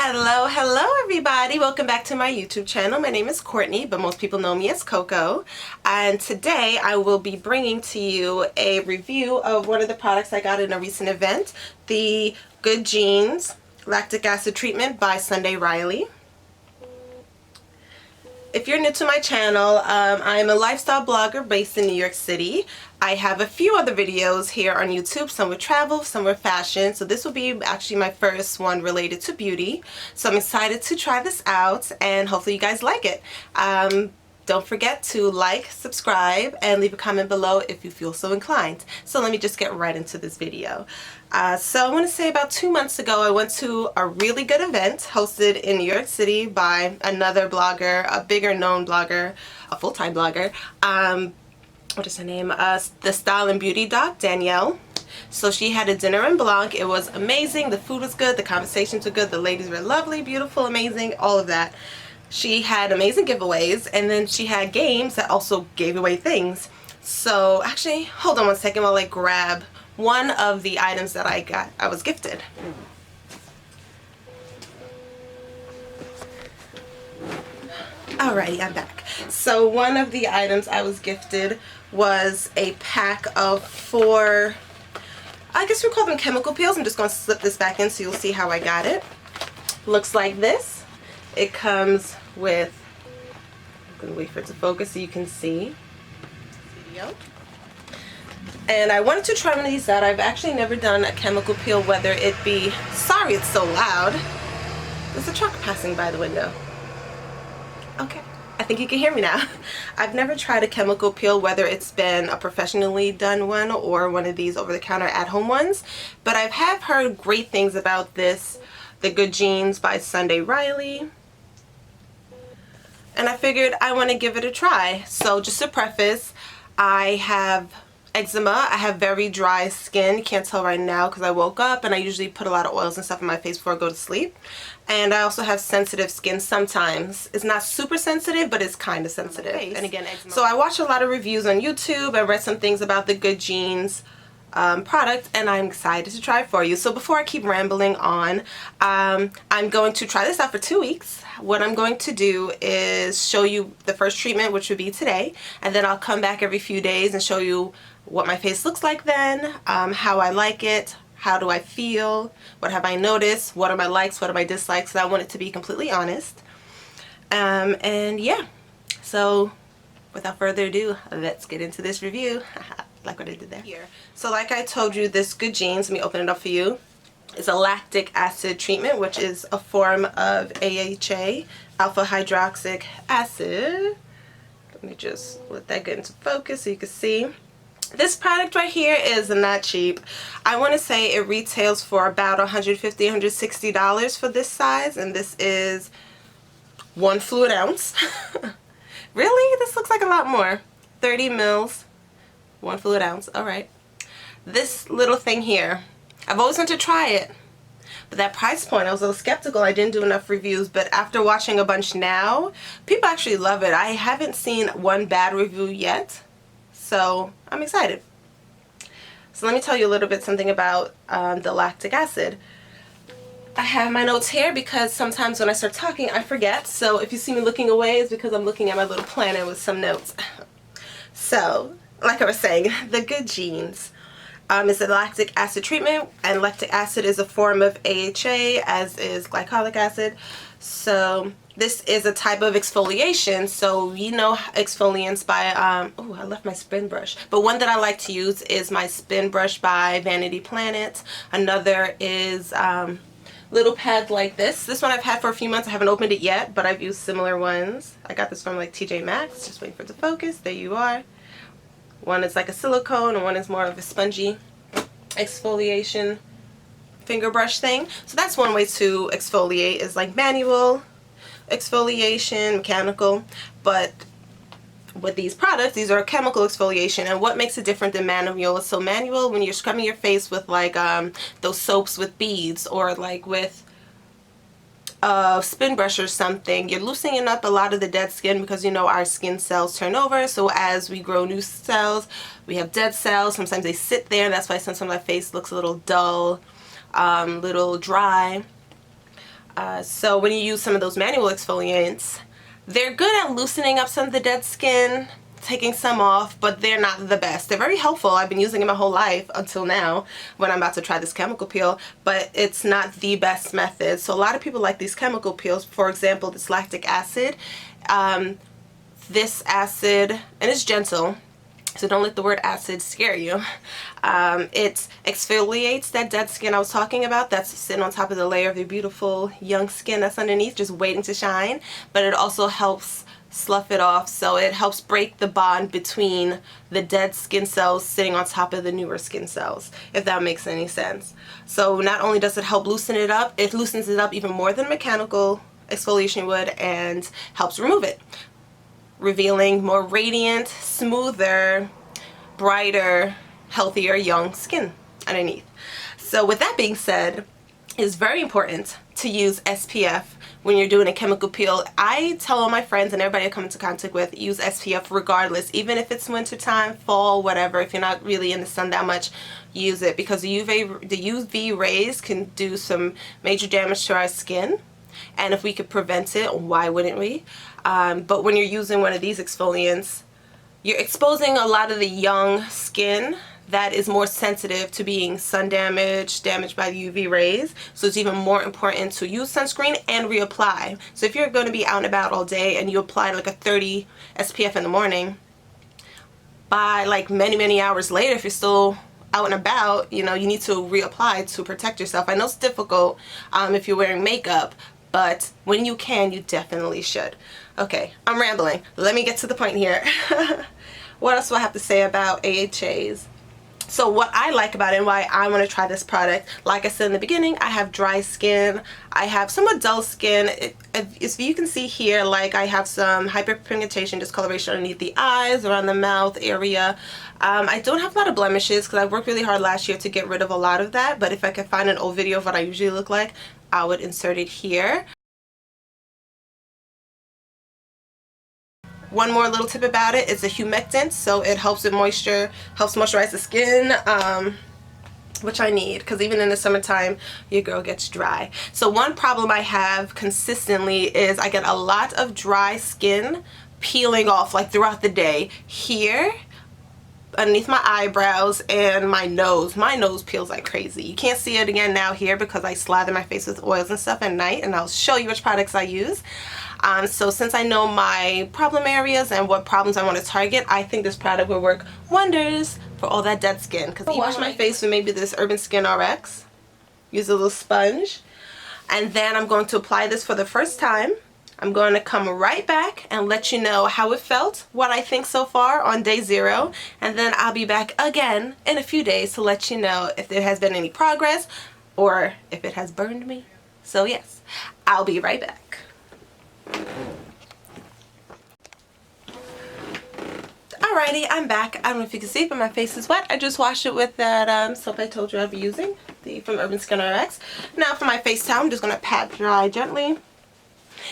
Hello everybody. Welcome back to my YouTube channel. My name is Courtney, but most people know me as Coco. And today I will be bringing to you a review of one of the products I got in a recent event, the Good Genes Lactic Acid Treatment by Sunday Riley. If you're new to my channel, I'm a lifestyle blogger based in New York City. I have a few other videos here on YouTube, some with travel, some with fashion. So this will be actually my first one related to beauty. So I'm excited to try this out and hopefully you guys like it. Don't forget to like, subscribe, and leave a comment below if you feel so inclined. So let me just get right into this video. So I want to say about 2 months ago I went to a really good event hosted in New York City by another blogger, a bigger known blogger, a full-time blogger. What is her name? The Style and Beauty Doc, Danielle. So she had a dinner in Blanc. It was amazing. The food was good. The conversations were good. The ladies were lovely, beautiful, amazing, all of that. She had amazing giveaways, and then she had games that also gave away things. So actually, hold on one second while I grab one of the items that I was gifted. Alrighty, I'm back. So one of the items I was gifted was a pack of 4, I guess we call them chemical peels. I'm just going to slip this back in so you'll see how I got it. Looks like this. It comes with, I'm going to wait for it to focus so you can see video. And I wanted to try one of these out. I've actually never done a chemical peel, whether it be, sorry it's so loud. There's a truck passing by the window. Okay, I think you can hear me now. I've never tried a chemical peel, whether it's been a professionally done one or one of these over-the-counter at-home ones. But I have heard great things about this, the Good Genes by Sunday Riley. And I figured I want to give it a try. So just to preface, I have eczema. I have very dry skin. You can't tell right now because I woke up and I usually put a lot of oils and stuff in my face before I go to sleep. And I also have sensitive skin sometimes. It's not super sensitive, but it's kind of sensitive. And again, eczema. So I watched a lot of reviews on YouTube. I read some things about the Good Genes product, and I'm excited to try it for you. So before I keep rambling on, I'm going to try this out for 2 weeks. What I'm going to do is show you the first treatment, which would be today, and then I'll come back every few days and show you what my face looks like then, how I like it, how do I feel, what have I noticed, what are my likes, what are my dislikes. So I want it to be completely honest. And yeah, so without further ado, let's get into this review. Like what I did there. Here. So like I told you, this Good Genes, let me open it up for you, is a lactic acid treatment, which is a form of AHA, alpha hydroxy acid. Let me just let that get into focus so you can see. This product right here is not cheap. I want to say it retails for about $150, $160 for this size, and this is 1 fluid ounce. Really? This looks like a lot more. 30 mils. 1 fluid ounce. Alright. This little thing here, I've always wanted to try it, but that price point, I was a little skeptical. I didn't do enough reviews, but after watching a bunch now, people actually love it. I haven't seen one bad review yet, so I'm excited. So let me tell you a little bit something about the lactic acid. I have my notes here because sometimes when I start talking I forget, so if you see me looking away it's because I'm looking at my little planner with some notes. So like I was saying, the Good Genes is a lactic acid treatment, and lactic acid is a form of AHA, as is glycolic acid. So this is a type of exfoliation. So you know exfoliants by, oh, I left my spin brush. But one that I like to use is my spin brush by Vanity Planet. Another is little pads like this. This one I've had for a few months. I haven't opened it yet, but I've used similar ones. I got this from like TJ Maxx. Just waiting for it to focus. There you are. One is like a silicone and one is more of a spongy exfoliation finger brush thing. So that's one way to exfoliate, is like manual exfoliation, mechanical. But with these products, these are chemical exfoliation. And what makes it different than manual? So manual, when you're scrubbing your face with like those soaps with beads, or like with spin brush or something, you're loosening up a lot of the dead skin, because you know our skin cells turn over. So as we grow new cells, we have dead cells. Sometimes they sit there. That's why sometimes my face looks a little dull, little dry. So when you use some of those manual exfoliants, they're good at loosening up some of the dead skin, taking some off, but they're not the best. They're very helpful. I've been using them my whole life until now when I'm about to try this chemical peel, but it's not the best method. So a lot of people like these chemical peels. For example, this lactic acid. This acid, and it's gentle, so don't let the word acid scare you. It exfoliates that dead skin I was talking about that's sitting on top of the layer of your beautiful young skin that's underneath, just waiting to shine. But it also helps slough it off, so it helps break the bond between the dead skin cells sitting on top of the newer skin cells, if that makes any sense. So not only does it help loosen it up, it loosens it up even more than mechanical exfoliation would, and helps remove it, revealing more radiant, smoother, brighter, healthier young skin underneath. So with that being said, it's very important to use SPF when you're doing a chemical peel. I tell all my friends and everybody I come into contact with, use SPF regardless, even if it's winter time, fall, whatever. If you're not really in the sun that much, use it, because the UV rays can do some major damage to our skin, and if we could prevent it, why wouldn't we? But when you're using one of these exfoliants, you're exposing a lot of the young skin that is more sensitive to being sun damaged by the UV rays. So it's even more important to use sunscreen and reapply. So if you're going to be out and about all day and you apply like a 30 SPF in the morning, by like many hours later, if you're still out and about, you know, you need to reapply to protect yourself. I know it's difficult if you're wearing makeup, but when you can, you definitely should. Okay, I'm rambling. Let me get to the point here. What else do I have to say about AHAs? So what I like about it and why I want to try this product, like I said in the beginning, I have dry skin. I have somewhat dull skin. If you can see here, like I have some hyperpigmentation, discoloration underneath the eyes, around the mouth area. I don't have a lot of blemishes because I worked really hard last year to get rid of a lot of that, but if I could find an old video of what I usually look like, I would insert it here. One more little tip about it, it's a humectant, so it helps with moisture, helps moisturize the skin, which I need, because even in the summertime, your girl gets dry. So one problem I have consistently is I get a lot of dry skin peeling off like throughout the day. Here, underneath my eyebrows and my nose. My nose peels like crazy. You can't see it again now here because I slather my face with oils and stuff at night, and I'll show you which products I use. So since I know my problem areas and what problems I want to target, I think this product will work wonders for all that dead skin. Because I wash my face with maybe this Urban Skin RX. Use a little sponge. And then I'm going to apply this for the first time. I'm going to come right back and let you know how it felt, what I think so far on day 0. And then I'll be back again in a few days to let you know if there has been any progress or if it has burned me. So yes, I'll be right back. Alrighty, I'm back. I don't know if you can see, but my face is wet. I just washed it with that soap I told you I'd be using, from Urban Skin RX. Now for my face towel, I'm just going to pat dry gently.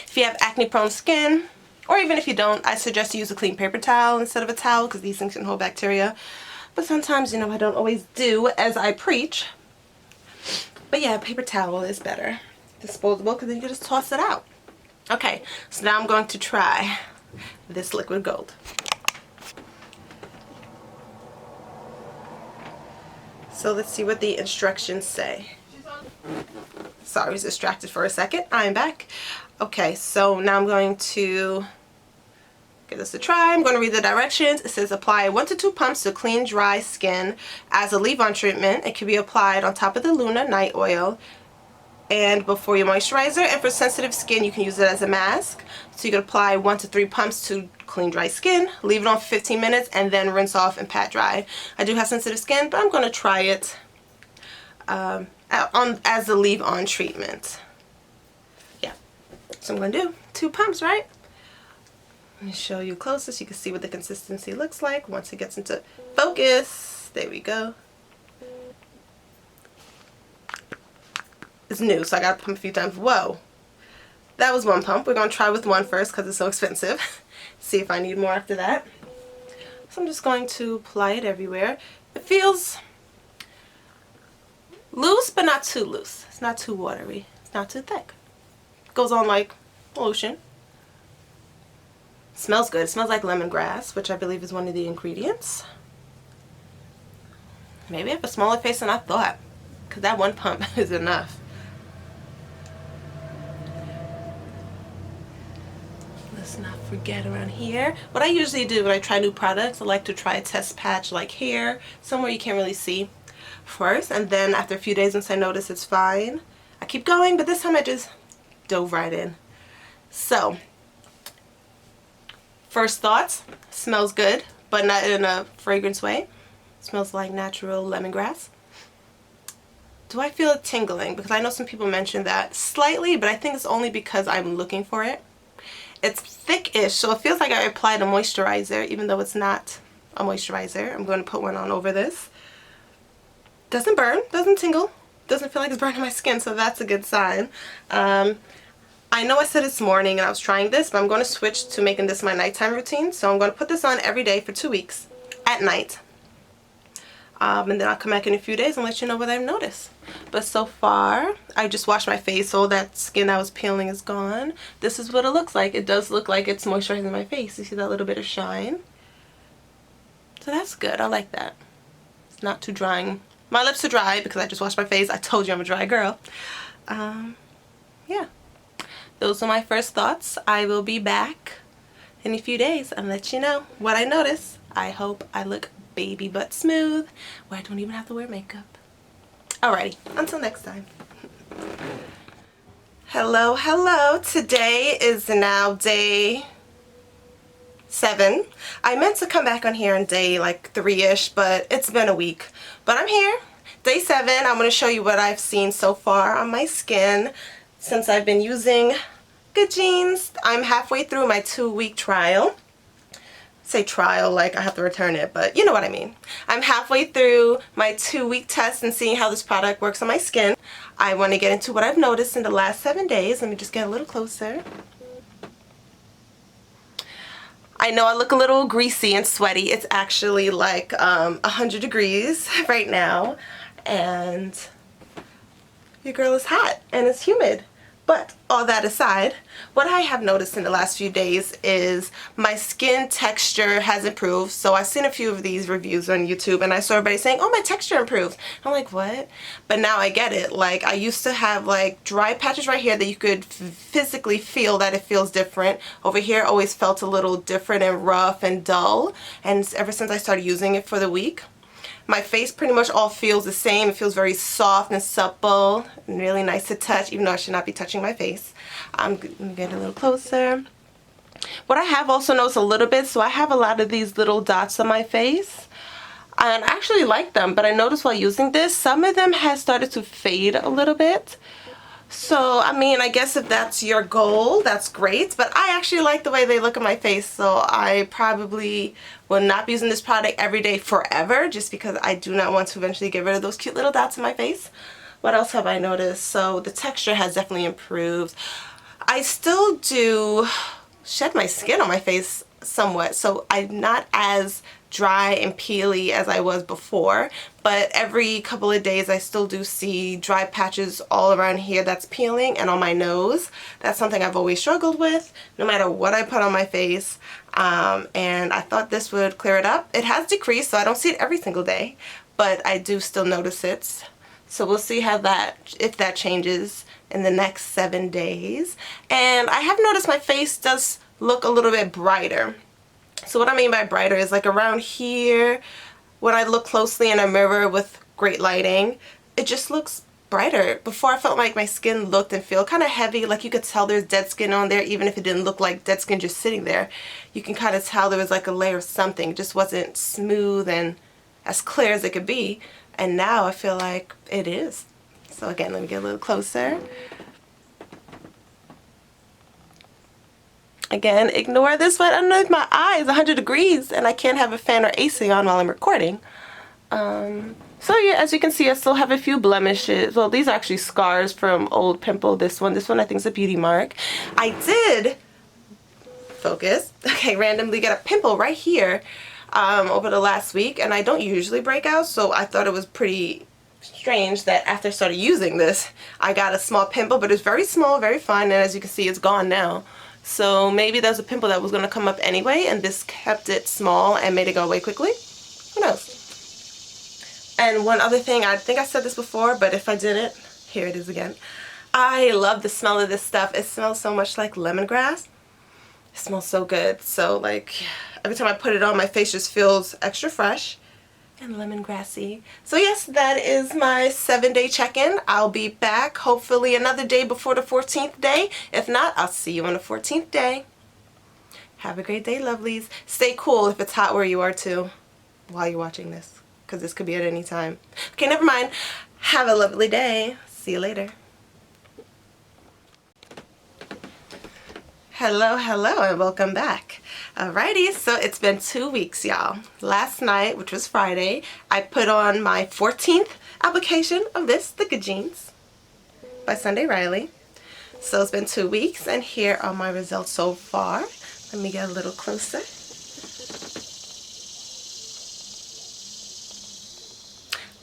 If you have acne prone skin, or even if you don't, I suggest you use a clean paper towel instead of a towel, because these things can hold bacteria. But sometimes, you know, I don't always do as I preach. But yeah, paper towel is better. Disposable, because then you can just toss it out. Okay, so now I'm going to try this liquid gold. So let's see what the instructions say. Sorry, I was distracted for a second. I'm back. Okay, so now I'm going to give this a try. I'm going to read the directions. It says apply 1 to 2 pumps to clean dry skin as a leave-on treatment. It can be applied on top of the Luna night oil and before your moisturizer. And for sensitive skin, you can use it as a mask. So you can apply 1 to 3 pumps to clean dry skin, leave it on for 15 minutes, and then rinse off and pat dry. I do have sensitive skin, but I'm going to try it as a leave-on treatment. Yeah, so I'm going to do 2 pumps, right? Let me show you closer so you can see what the consistency looks like once it gets into focus. There we go. It's new, so I got to pump a few times. Whoa. That was 1 pump. We're going to try with 1 first because it's so expensive. See if I need more after that. So I'm just going to apply it everywhere. It feels loose, but not too loose. It's not too watery. It's not too thick. goes on like lotion. Smells good. It smells like lemongrass, which I believe is one of the ingredients. Maybe I have a smaller face than I thought, because that one pump is enough. Let's not forget around here. What I usually do when I try new products, I like to try a test patch like here, somewhere you can't really see first, and then after a few days, once I notice it's fine, I keep going, but this time I just dove right in. So, first thoughts, smells good, but not in a fragrance way. Smells like natural lemongrass. Do I feel it tingling? Because I know some people mention that slightly, but I think it's only because I'm looking for it. It's thick-ish, so it feels like I applied a moisturizer, even though it's not a moisturizer. I'm going to put one on over this. Doesn't burn, doesn't tingle, doesn't feel like it's burning my skin, so that's a good sign. I know I said it's morning and I was trying this, but I'm going to switch to making this my nighttime routine. So I'm going to put this on every day for 2 weeks at night. And then I'll come back in a few days and let you know what I've noticed. But so far, I just washed my face, so that skin I was peeling is gone. This is what it looks like. It does look like it's moisturizing my face. You see that little bit of shine? So that's good. I like that. It's not too drying. My lips are dry because I just washed my face. I told you I'm a dry girl. Yeah. Those are my first thoughts. I will be back in a few days and let you know what I notice. I hope I look baby butt smooth, where I don't even have to wear makeup. Alrighty, until next time. Hello, hello. Today is now day 7. I meant to come back on here on day like 3-ish, but it's been a week. But I'm here. Day 7, I'm going to show you what I've seen so far on my skin since I've been using Good Genes. I'm halfway through my 2-week trial. Say trial like I have to return it, but you know what I mean. I'm halfway through my 2-week test and seeing how this product works on my skin. I want to get into what I've noticed in the last 7 days. Let me just get a little closer. I know I look a little greasy and sweaty. It's actually like 100 degrees right now, and your girl is hot and it's humid. But all that aside, what I have noticed in the last few days is my skin texture has improved. So I've seen a few of these reviews on YouTube and I saw everybody saying, oh, my texture improved. I'm like, what? But now I get it. Like, I used to have like dry patches right here that you could physically feel that it feels different. Over here always felt a little different and rough and dull. And ever since I started using it for the week, my face pretty much all feels the same. It feels very soft and supple and really nice to touch, even though I should not be touching my face. I'm going to get a little closer. What I have also noticed a little bit, so I have a lot of these little dots on my face. And I actually like them, but I noticed while using this, some of them has started to fade a little bit. So, I mean, I guess if that's your goal, that's great. But I actually like the way they look on my face, so I probably will not be using this product every day forever, just because I do not want to eventually get rid of those cute little dots in my face. What else have I noticed? So, the texture has definitely improved. I still do shed my skin on my face somewhat, so I'm not as dry and peely as I was before, but every couple of days I still do see dry patches all around here that's peeling, and on my nose. That's something I've always struggled with no matter what I put on my face, and I thought this would clear it up. It has decreased, so I don't see it every single day, but I do still notice it. So we'll see how if that changes in the next 7 days. And I have noticed my face does look a little bit brighter. So what I mean by brighter is like around here, when I look closely in a mirror with great lighting, it just looks brighter. Before I felt like my skin looked and feel kind of heavy, like you could tell there's dead skin on there, even if it didn't look like dead skin just sitting there. You can kind of tell there was like a layer of something. It just wasn't smooth and as clear as it could be. And now I feel like it is. So again, let me get a little closer. Again, ignore this, but underneath my eye is 100 degrees and I can't have a fan or AC on while I'm recording. So yeah, as you can see, I still have a few blemishes. Well, these are actually scars from old pimple. This one I think is a beauty mark. I did, focus, okay, randomly get a pimple right here over the last week, and I don't usually break out, so I thought it was pretty strange that after I started using this, I got a small pimple, but it's very small, very fine, and as you can see, it's gone now. So maybe there's a pimple that was going to come up anyway, and this kept it small and made it go away quickly. Who knows? And one other thing, I think I said this before, but if I didn't, here it is again. I love the smell of this stuff. It smells so much like lemongrass. It smells so good. So like every time I put it on, my face just feels extra fresh and lemongrassy. So yes, that is my 7-day check-in. I'll be back hopefully another day before the 14th day. If not, I'll see you on the 14th day. Have a great day, lovelies. Stay cool if it's hot where you are too while you're watching this, because this could be at any time. Okay, never mind. Have a lovely day. See you later. Hello, hello, and welcome back. Alrighty, so it's been 2 weeks, y'all. Last night, which was Friday, I put on my 14th application of this, the Good Jeans by Sunday Riley. So it's been 2 weeks, and here are my results so far. Let me get a little closer.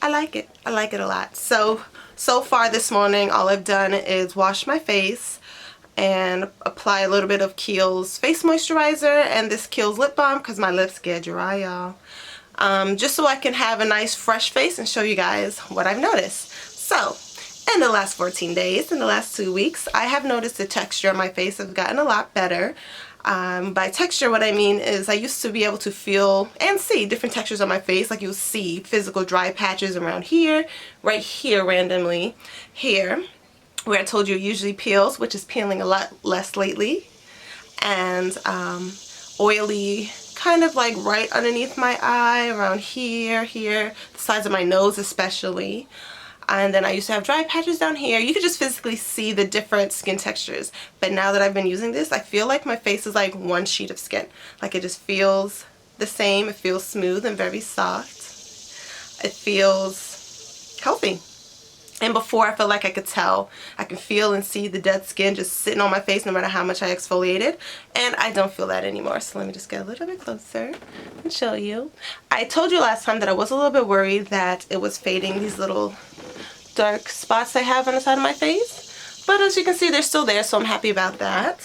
I like it. I like it a lot. So far this morning, all I've done is wash my face and apply a little bit of Kehl's face moisturizer and this Kiehl's lip balm because my lips get dry, y'all. Just so I can have a nice fresh face and show you guys what I've noticed. So, in the last 14 days, in the last 2 weeks, I have noticed the texture on my face has gotten a lot better. By texture, what I mean is I used to be able to feel and see different textures on my face. Like you'll see physical dry patches around here, right here randomly, here, where I told you it usually peels, which is peeling a lot less lately, and oily kind of like right underneath my eye, around here, the sides of my nose especially. And then I used to have dry patches down here. You could just physically see the different skin textures. But now that I've been using this, I feel like my face is like one sheet of skin. Like it just feels the same. It feels smooth and very soft. It feels healthy. And before, I felt like I could tell. I can feel and see the dead skin just sitting on my face no matter how much I exfoliated. And I don't feel that anymore. So let me just get a little bit closer and show you. I told you last time that I was a little bit worried that it was fading, these little dark spots I have on the side of my face. But as you can see, they're still there, so I'm happy about that.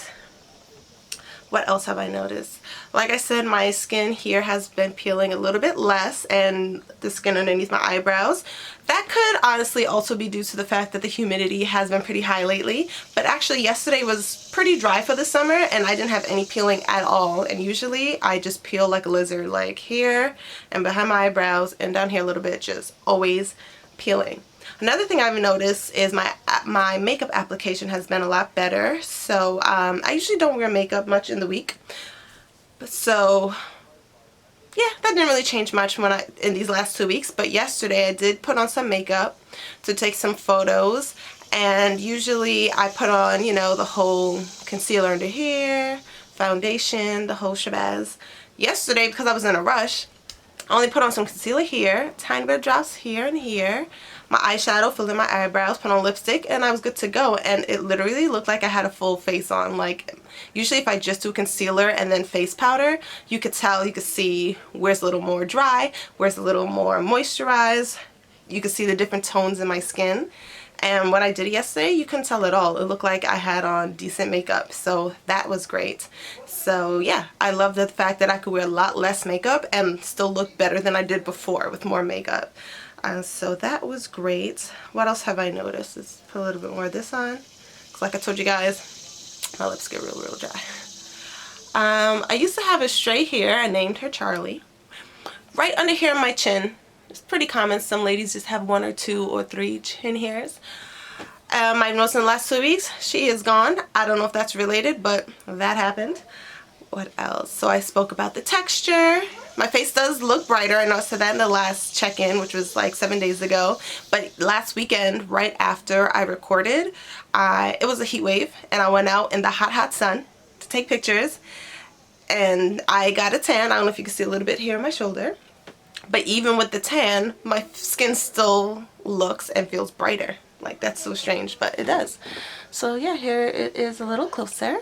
What else have I noticed? Like I said, my skin here has been peeling a little bit less, and the skin underneath my eyebrows. That could honestly also be due to the fact that the humidity has been pretty high lately. But actually yesterday was pretty dry for the summer and I didn't have any peeling at all. And usually I just peel like a lizard, like here and behind my eyebrows and down here a little bit, just always peeling. Another thing I've noticed is my makeup application has been a lot better. So I usually don't wear makeup much in the week. So yeah, that didn't really change much in these last 2 weeks. But yesterday I did put on some makeup to take some photos. And usually I put on, you know, the whole concealer under here, foundation, the whole shabazz. Yesterday, because I was in a rush, I only put on some concealer here, tiny bit of drops here and here, my eyeshadow, filled in my eyebrows, put on lipstick, and I was good to go. And it literally looked like I had a full face on. Like, usually if I just do concealer and then face powder, you could tell, you could see where's a little more dry, where's a little more moisturized. You could see the different tones in my skin. And what I did yesterday, you couldn't tell at all. It looked like I had on decent makeup, so that was great. So yeah, I love the fact that I could wear a lot less makeup and still look better than I did before with more makeup. So that was great. What else have I noticed? Let's put a little bit more of this on. Because like I told you guys, my lips get real dry. I used to have a stray hair. I named her Charlie. Right under here in my chin. It's pretty common. Some ladies just have 1 or 2 or 3 chin hairs. I've noticed in the last 2 weeks, she is gone. I don't know if that's related, but that happened. What else? So I spoke about the texture. My face does look brighter. I know I said that in the last check-in, which was like 7 days ago. But last weekend, right after I recorded, it was a heat wave, and I went out in the hot sun to take pictures. And I got a tan. I don't know if you can see a little bit here on my shoulder. But even with the tan, my skin still looks and feels brighter. Like, that's so strange, but it does. So yeah, here it is a little closer.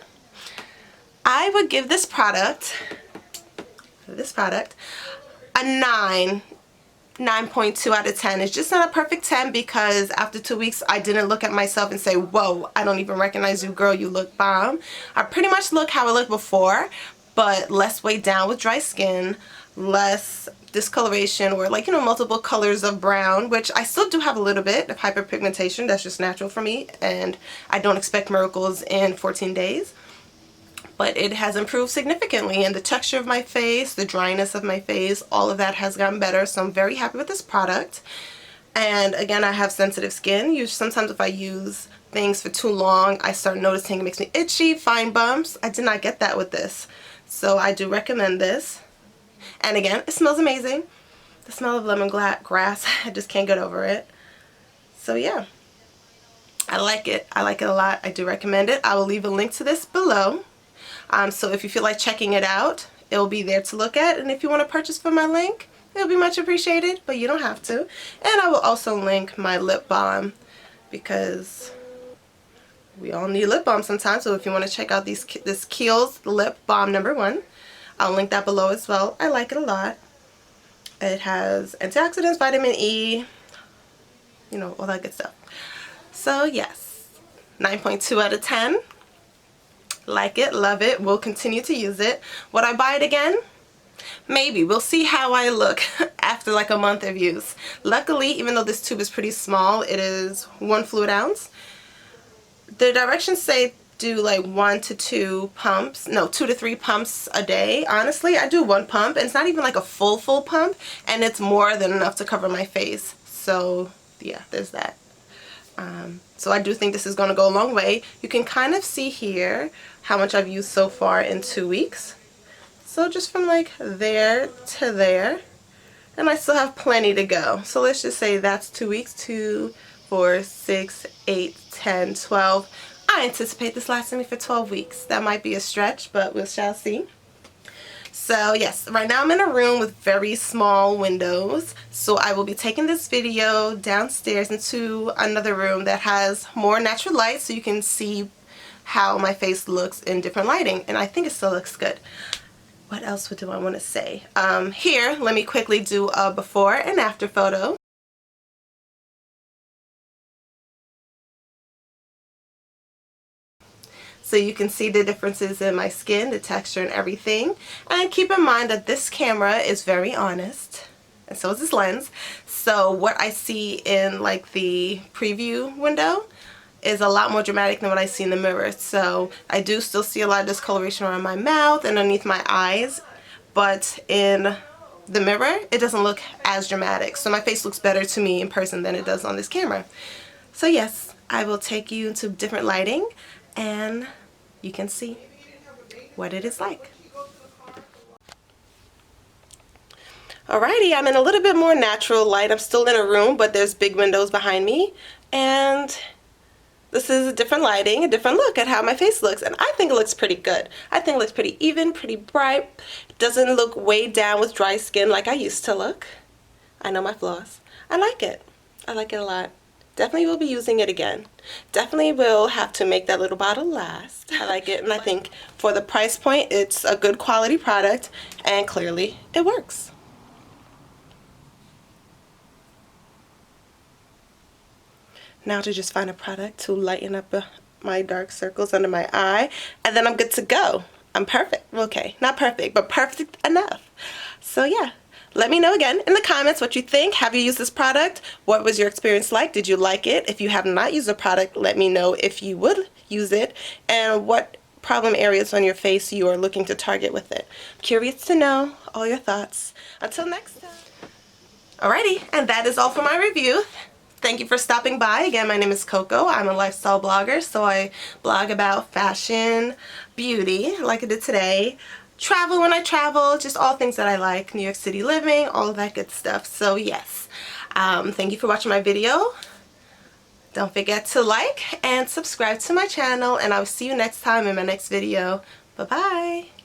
I would give this product a 9 9.2 out of 10. It's just not a perfect 10 because after 2 weeks I didn't look at myself and say, whoa, I don't even recognize you, girl, you look bomb. I pretty much look how I looked before, but less weighed down with dry skin, less discoloration, or like, you know, multiple colors of brown, which I still do have a little bit of hyperpigmentation. That's just natural for me, and I don't expect miracles in 14 days. But it has improved significantly, and the texture of my face, the dryness of my face, all of that has gotten better, so I'm very happy with this product. And again, I have sensitive skin. Sometimes if I use things for too long, I start noticing it makes me itchy, fine bumps. I did not get that with this, so I do recommend this. And again, it smells amazing. The smell of lemongrass, I just can't get over it. So yeah, I like it. I like it a lot. I do recommend it. I will leave a link to this below. So if you feel like checking it out, it will be there to look at. And if you want to purchase from my link, it'll be much appreciated, but you don't have to. And I will also link my lip balm because we all need lip balm sometimes. So if you want to check out this Keihl's Lip Balm #1, I'll link that below as well. I like it a lot. It has antioxidants, vitamin E, you know, all that good stuff. So yes, 9.2 out of 10. Like it, love it, will continue to use it. Would I buy it again? Maybe. We'll see how I look after like a month of use. Luckily, even though this tube is pretty small, it is 1 fluid ounce. The directions say do like 1 to 2 pumps, no, 2 to 3 pumps a day. Honestly, I do 1 pump, and it's not even like a full pump, and it's more than enough to cover my face. So yeah, there's that. So I do think this is going to go a long way. You can kind of see here how much I've used so far in 2 weeks. So just from like there to there, and I still have plenty to go. So let's just say that's 2 weeks, 2, 4, 6, 8, 10, 12. I anticipate this lasting me for 12 weeks. That might be a stretch, but we shall see. So yes, right now I'm in a room with very small windows, so I will be taking this video downstairs into another room that has more natural light so you can see how my face looks in different lighting, and I think it still looks good. What else do I want to say? Here, let me quickly do a before and after photo. So you can see the differences in my skin, the texture and everything. And keep in mind that this camera is very honest, and so is this lens. So what I see in like the preview window is a lot more dramatic than what I see in the mirror. So I do still see a lot of discoloration around my mouth and underneath my eyes, but in the mirror it doesn't look as dramatic. So my face looks better to me in person than it does on this camera. So yes, I will take you into different lighting and you can see what it is like. Alrighty, I'm in a little bit more natural light. I'm still in a room, but there's big windows behind me, and this is a different lighting, a different look at how my face looks, and I think it looks pretty good. I think it looks pretty even, pretty bright. It doesn't look weighed down with dry skin like I used to look. I know my flaws. I like it. I like it a lot. Definitely will be using it again. Definitely will have to make that little bottle last. I like it, and I think for the price point, it's a good quality product, and clearly it works. Now to just find a product to lighten up my dark circles under my eye, and then I'm good to go. I'm perfect. Okay, not perfect, but perfect enough. So yeah. Let me know again in the comments what you think. Have you used this product? What was your experience like? Did you like it? If you have not used the product, let me know if you would use it and what problem areas on your face you are looking to target with it. Curious to know all your thoughts. Until next time. Alrighty, and that is all for my review. Thank you for stopping by. Again, my name is Coco. I'm a lifestyle blogger, so I blog about fashion, beauty, like I did today, travel when I travel, just all things that I like, New York City living, all of that good stuff. So yes, thank you for watching my video. Don't forget to like and subscribe to my channel, and I will see you next time in my next video. Bye-bye.